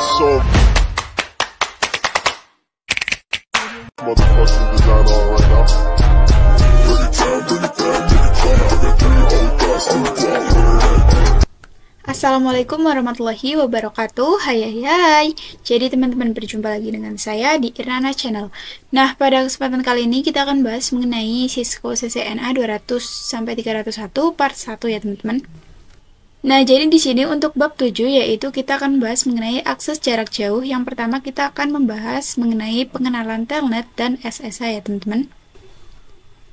so motherfucking design on right now. Bring it down, bring it down, make it clap. I got 3 old guys on the block with it. Assalamualaikum warahmatullahi wabarakatuh. Hai. Jadi teman-teman, berjumpa lagi dengan saya di Irnana Channel. Nah, pada kesempatan kali ini kita akan bahas mengenai Cisco CCNA 200-301 part 1 ya teman-teman. Nah, jadi di sini untuk bab 7 yaitu kita akan bahas mengenai akses jarak jauh. Yang pertama kita akan membahas mengenai pengenalan telnet dan SSH ya teman-teman.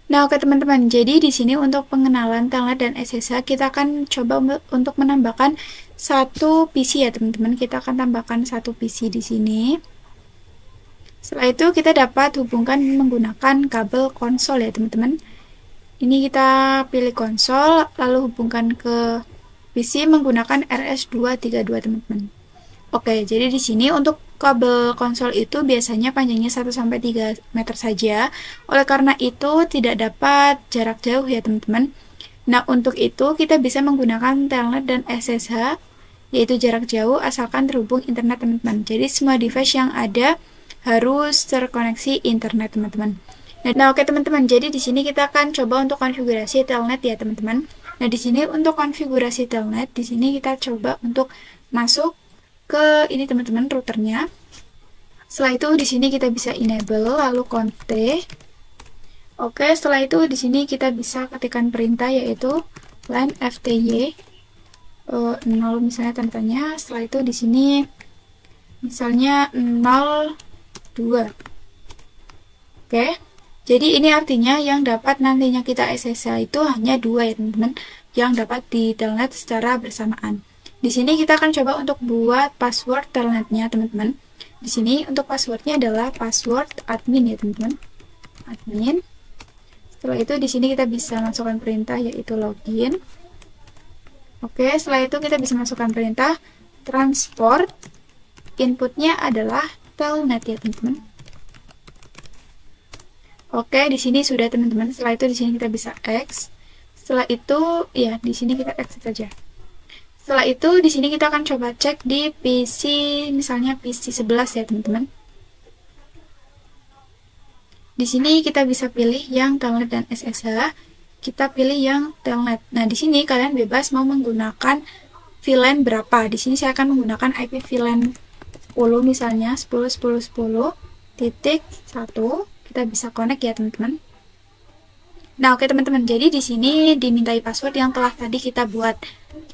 Nah, oke teman-teman, jadi di sini untuk pengenalan telnet dan SSH kita akan coba untuk menambahkan satu PC ya teman-teman. Kita akan tambahkan satu PC di sini. Setelah itu kita dapat hubungkan menggunakan kabel konsol ya teman-teman. Ini kita pilih konsol, lalu hubungkan ke PC menggunakan RS232 teman-teman. Oke, jadi di sini untuk kabel konsol itu biasanya panjangnya 1-3 meter saja. Oleh karena itu tidak dapat jarak jauh ya teman-teman. Nah, untuk itu kita bisa menggunakan telnet dan SSH yaitu jarak jauh asalkan terhubung internet teman-teman. Jadi semua device yang ada harus terkoneksi internet teman-teman. Nah, oke teman-teman, jadi di sini kita akan coba untuk konfigurasi telnet ya teman-teman. Nah, di sini untuk konfigurasi telnet, di sini kita coba untuk masuk ke ini teman-teman routernya. Setelah itu di sini kita bisa enable lalu conft. Oke, setelah itu di sini kita bisa ketikkan perintah yaitu line fty 0 misalnya tandanya. Setelah itu di sini misalnya 02. Oke. Jadi ini artinya yang dapat nantinya kita SSH itu hanya 2 ya teman-teman, yang dapat di telnet secara bersamaan. Di sini kita akan coba untuk buat password telnetnya teman-teman. Di sini untuk passwordnya adalah password admin ya teman-teman. Admin. Setelah itu di sini kita bisa masukkan perintah yaitu login. Oke, setelah itu kita bisa masukkan perintah transport. Inputnya adalah telnet ya teman-teman. Oke, di sini sudah teman-teman. Setelah itu di sini kita bisa X. Setelah itu ya di sini kita exit saja. Setelah itu di sini kita akan coba cek di PC misalnya PC 11 ya teman-teman. Di sini kita bisa pilih yang telnet dan SSH. Kita pilih yang telnet. Nah, di sini kalian bebas mau menggunakan VLAN berapa. Di sini saya akan menggunakan IP VLAN 10 misalnya 10.10.10.1. Kita bisa connect ya teman-teman. Nah, oke teman-teman, jadi di sini dimintai password yang telah tadi kita buat.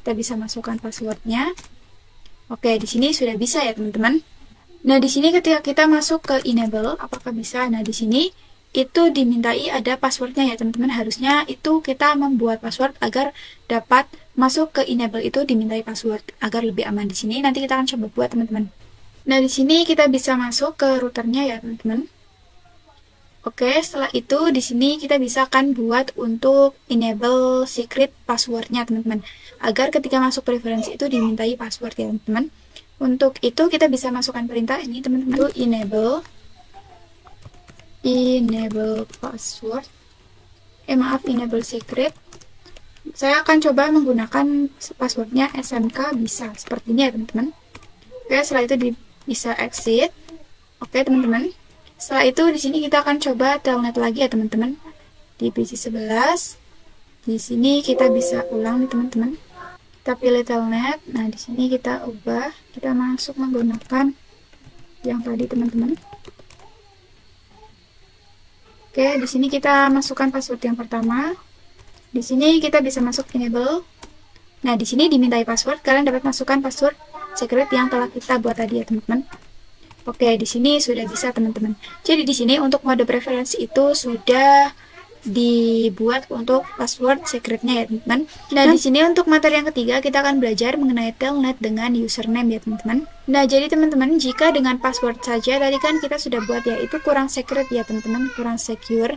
Kita bisa masukkan passwordnya. Oke, di sini sudah bisa ya teman-teman. Nah, di sini ketika kita masuk ke enable, apakah bisa? Nah, di sini itu dimintai ada passwordnya ya teman-teman. Harusnya itu kita membuat password agar dapat masuk ke enable itu dimintai password agar lebih aman. Di sini nanti kita akan coba buat teman-teman. Nah, di sini kita bisa masuk ke routernya ya teman-teman. Oke, setelah itu di sini kita bisa akan buat untuk enable secret passwordnya teman-teman, agar ketika masuk preferensi itu dimintai password ya teman-teman. Untuk itu kita bisa masukkan perintah ini teman-teman, itu enable password. Enable secret. Saya akan coba menggunakan passwordnya SMK bisa seperti ini ya teman-teman. Oke, setelah itu bisa exit. Oke teman-teman. Setelah itu di sini kita akan coba telnet lagi ya teman-teman. Di PC 11. Di sini kita bisa ulang nih teman-teman. Kita pilih telnet. Nah, di sini kita ubah, kita masuk menggunakan yang tadi teman-teman. Oke, di sini kita masukkan password yang pertama. Di sini kita bisa masuk enable. Nah, di sini dimintai password, kalian dapat masukkan password secret yang telah kita buat tadi ya teman-teman. Oke, di sini sudah bisa teman-teman. Jadi di sini untuk mode preferensi itu sudah dibuat untuk password secretnya ya teman-teman. Nah, di sini untuk materi yang ketiga kita akan belajar mengenai telnet dengan username ya teman-teman. Nah, jadi teman-teman, jika dengan password saja tadi kan kita sudah buat ya, itu kurang secret ya teman-teman, kurang secure.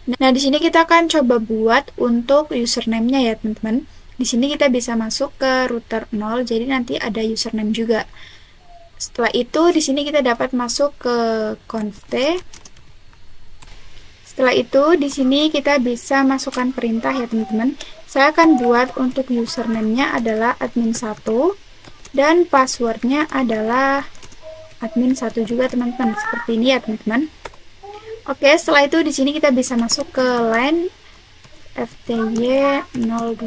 Nah, di sini kita akan coba buat untuk username-nya ya teman-teman. Di sini kita bisa masuk ke router 0, jadi nanti ada username juga. Setelah itu di sini kita dapat masuk ke conft. Setelah itu di sini kita bisa masukkan perintah ya teman-teman. Saya akan buat untuk username-nya adalah admin1 dan passwordnya adalah admin 1 juga teman-teman, seperti ini ya teman-teman. Oke, setelah itu di sini kita bisa masuk ke LAN FTY02.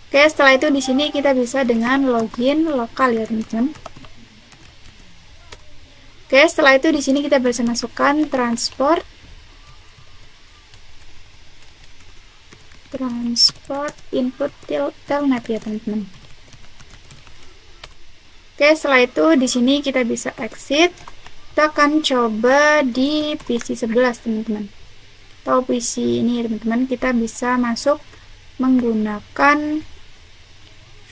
Oke, setelah itu di sini kita bisa dengan login lokal ya teman-teman. Oke, setelah itu di sini kita bisa masukkan transport input telnet ya teman-teman. Oke, setelah itu di sini kita bisa exit. Kita akan coba di PC 11 teman-teman. Atau PC ini ya teman-teman, kita bisa masuk menggunakan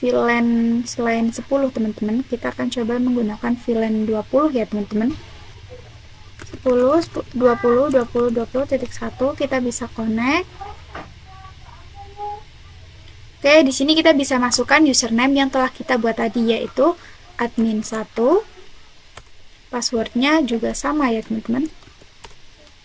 VLAN selain 10 teman-teman. Kita akan coba menggunakan VLAN 20 ya teman-teman. 10.20.20.20.1 kita bisa connect. Oke, di sini kita bisa masukkan username yang telah kita buat tadi, yaitu admin 1. Passwordnya juga sama ya teman-teman.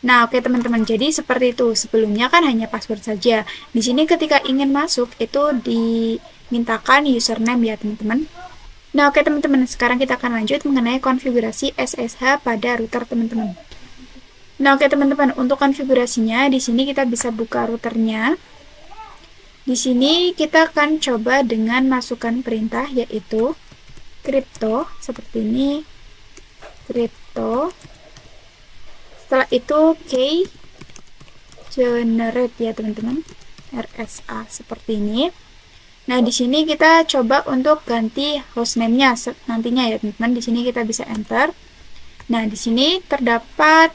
Nah, oke teman-teman, jadi seperti itu. Sebelumnya kan hanya password saja. Di sini ketika ingin masuk itu dimintakan username ya teman-teman. Nah, oke teman-teman, sekarang kita akan lanjut mengenai konfigurasi SSH pada router teman-teman. Nah, oke teman-teman, untuk konfigurasinya di sini kita bisa buka routernya. Di sini kita akan coba dengan masukkan perintah yaitu crypto seperti ini, crypto. Setelah itu key generate ya teman-teman, RSA seperti ini. Nah, di sini kita coba untuk ganti hostname-nya nantinya ya teman-teman. Di sini kita bisa enter. Nah, di sini terdapat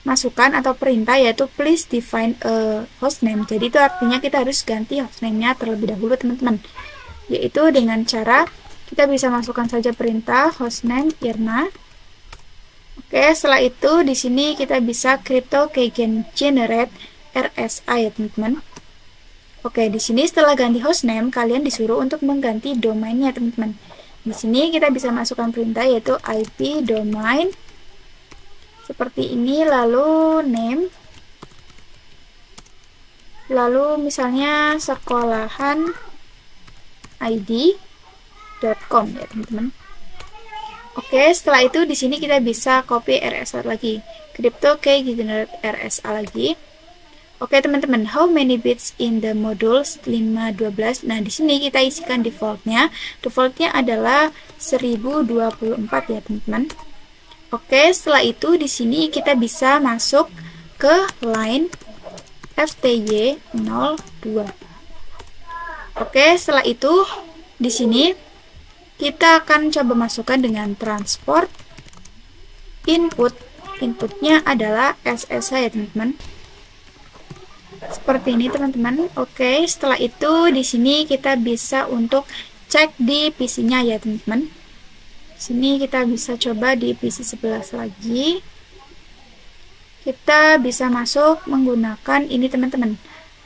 masukan atau perintah yaitu please define a hostname. Jadi itu artinya kita harus ganti hostname-nya terlebih dahulu teman-teman. Yaitu dengan cara kita bisa masukkan saja perintah hostname Irna. Oke, setelah itu di sini kita bisa crypto generate RSA ya teman-teman. Oke, di sini setelah ganti hostname kalian disuruh untuk mengganti domainnya teman-teman. Di sini kita bisa masukkan perintah yaitu IP domain seperti ini, lalu name, lalu misalnya sekolahan id.com ya teman-teman. Oke, setelah itu di sini kita bisa copy RSA lagi, crypto generate RSA lagi. Oke teman-teman, how many bits in the modules 512. Nah, di sini kita isikan defaultnya. Defaultnya adalah 1024 ya teman-teman. Oke, setelah itu di sini kita bisa masuk ke line FTY02. Oke, setelah itu di sini kita akan coba masukkan dengan transport input. Inputnya adalah SSH ya teman-teman. Seperti ini teman-teman. Oke, setelah itu di sini kita bisa untuk cek di PC-nya ya teman-teman. Sini kita bisa coba di PC 11 lagi. Kita bisa masuk menggunakan ini teman-teman,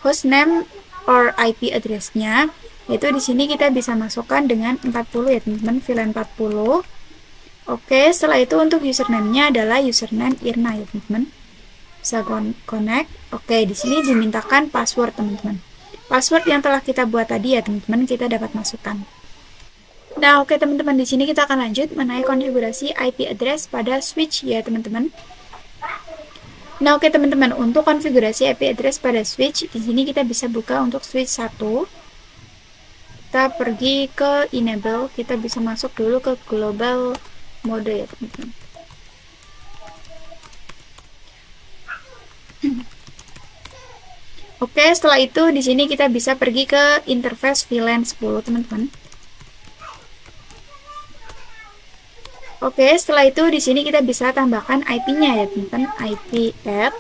hostname or IP address-nya. Yaitu di sini kita bisa masukkan dengan 40 ya teman-teman, VLAN 40. Oke, setelah itu untuk username-nya adalah username Irna ya teman-teman. Bisa connect. Oke, di sini dimintakan password teman-teman. Password yang telah kita buat tadi ya teman-teman, kita dapat masukkan. Nah, oke teman-teman, di sini kita akan lanjut mengenai konfigurasi IP address pada switch ya teman-teman. Nah, oke teman-teman, untuk konfigurasi IP address pada switch, di sini kita bisa buka untuk switch 1. Kita pergi ke enable, kita bisa masuk dulu ke global mode ya teman-teman. Oke, setelah itu di sini kita bisa pergi ke interface VLAN 10 teman-teman. Oke, setelah itu di sini kita bisa tambahkan IP-nya ya teman-teman, IP at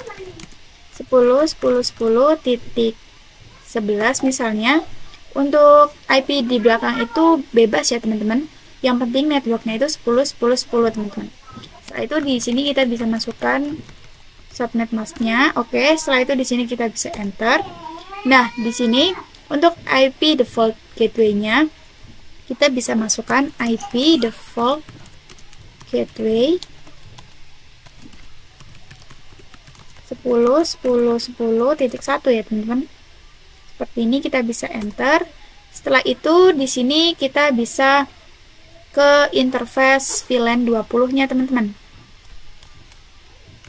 10.10.10.11 misalnya. Untuk IP di belakang itu bebas ya teman-teman. Yang penting networknya itu 10.10.10 teman-teman. Setelah itu di sini kita bisa masukkan subnet masknya. Oke, setelah itu di sini kita bisa enter. Nah, di sini untuk IP default gateway-nya kita bisa masukkan IP default gateway 10.10.10.1 ya teman-teman. Seperti ini kita bisa enter. Setelah itu di sini kita bisa ke interface VLAN 20-nya, teman-teman.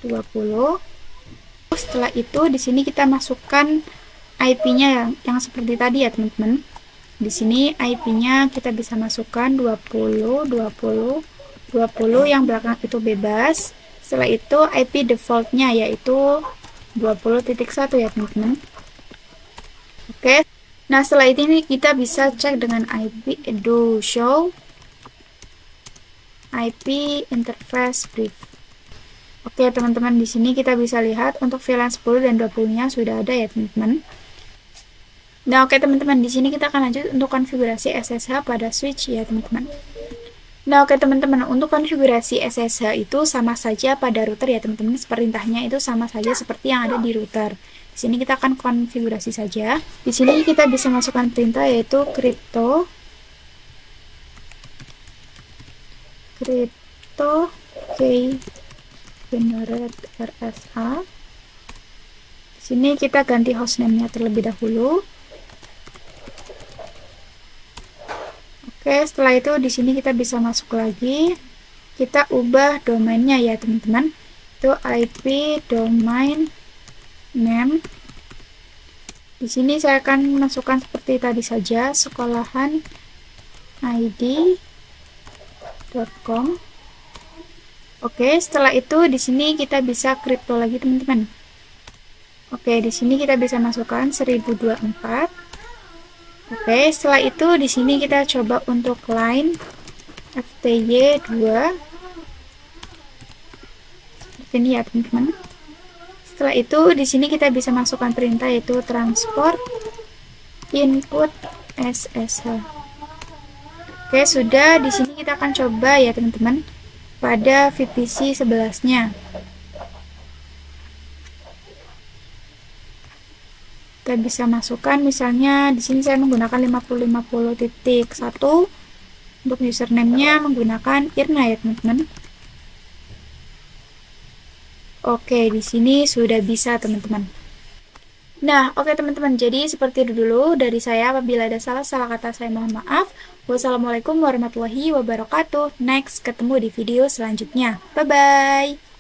20. Setelah itu di sini kita masukkan IP-nya yang seperti tadi ya, teman-teman. Di sini IP-nya kita bisa masukkan 20, 20, 20 yang belakang itu bebas. Setelah itu IP default-nya yaitu 20.1 ya, teman-teman. Oke. Nah, setelah ini kita bisa cek dengan IP do show IP interface brief. Oke, teman-teman, di sini kita bisa lihat untuk VLAN 10 dan 20-nya sudah ada ya, teman-teman. Nah, oke teman-teman, di sini kita akan lanjut untuk konfigurasi SSH pada switch ya, teman-teman. Nah, oke teman-teman, untuk konfigurasi SSH itu sama saja pada router ya, teman-teman. Perintahnya itu sama saja seperti yang ada di router. Di sini kita akan konfigurasi saja. Di sini kita bisa masukkan perintah yaitu crypto key generate RSA. Di sini kita ganti hostname-nya terlebih dahulu. Oke, setelah itu di sini kita bisa masuk lagi. Kita ubah domainnya ya, teman-teman. Itu IP domain name. Di sini saya akan masukkan seperti tadi saja, sekolahan id.com. Oke, setelah itu di sini kita bisa crypto lagi, teman-teman. Oke, di sini kita bisa masukkan 1024. Oke, setelah itu di sini kita coba untuk line FTY2. Seperti ini ya, teman-teman. Setelah itu di sini kita bisa masukkan perintah yaitu transport input SSH. Oke, sudah. Di sini kita akan coba ya, teman-teman, pada VPC 11-nya. Kita bisa masukkan misalnya di sini saya menggunakan 5050.1 untuk username-nya menggunakan Irna ya, teman-teman. Oke, di sini sudah bisa, teman-teman. Nah, oke teman-teman, jadi seperti itu dulu dari saya. Apabila ada salah kata saya mohon maaf. Wassalamualaikum warahmatullahi wabarakatuh. Next, ketemu di video selanjutnya. Bye-bye.